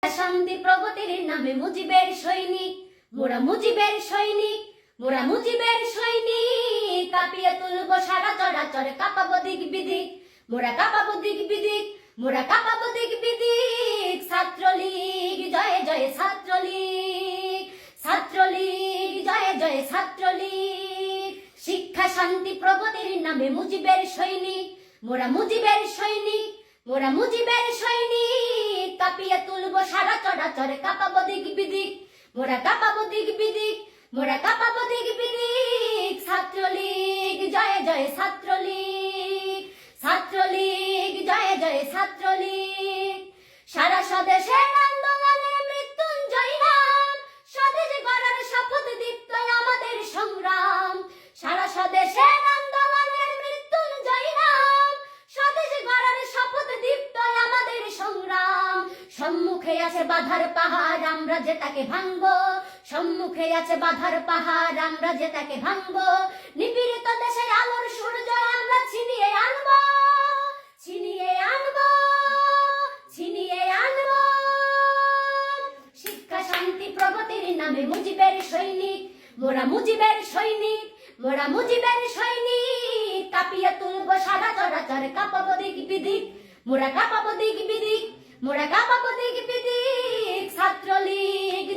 শান্তি প্রগতির নামে মুজিবের সৈনিক, মোরা মুজিবের সৈনিক, মোরা মুজিবের সৈনিক। কাঁপিয়ে তুলবো সারা চরাচরে, কাঁপাবো দিক বিদিক, মোরা কাঁপাবো দিক বিদিক, মোরা কাঁপাবো দিক বিদিক। ছাত্রলীগ জয় জয় ছাত্রলীগ, ছাত্রলীগ জয় জয় ছাত্রলীগ। শিক্ষা শান্তি প্রগতির নামে মুজিবের সৈনিক, মোরা মুজিবের সৈনিক, মোরা মুজিবের সৈনিক। কাঁপিয়ে তুলবো সারা চরাচরে, কাঁপাবো দিক বিদিক, মোরা কাঁপাবো দিক বিদিক, মোরা কাঁপাবো দিক বিদিক। ছাত্রলীগ জয় জয় ছাত্রলীগ, ছাত্রলীগ জয় জয় ছাত্রলীগ। সারা স্বদেশের আন্দোলনে মৃত্যুঞ্জয় নাম, স্বদেশ গড়ার শপথ দীপ্ত আমাদের সংগ্রাম। সারা স্বদেশের আন্দোলনের মৃত্যুঞ্জয় নাম, স্বদেশ গড়ার শপথ দীপ্ত আমাদের সংগ্রাম। সম্মুখে আছে বাধার পাহাড়, আমরা যে তাকে ভাঙবো। সম্মুখে আছে বাধার পাহাড়, আমরা যে তাকে ভাঙবো। নিপীড়িত দেশের আলোর সূর্য আমরা ছিনিয়ে আনবো, ছিনিয়ে আনবো, ছিনিয়ে আনবো। শিক্ষা শান্তি প্রগতির নামে মুজিবের সৈনিক, মোরা মুজিবের সৈনিক, মোরা মুজিবের সৈনিক। কাঁপিয়ে তুলবো সারা চরাচরে, কাঁপাবো দিক বিদিক, মোরা কাঁপাবো দিক বিদিক, মোরা কাঁপাবো দিক বিদিক। ছাত্রলীগ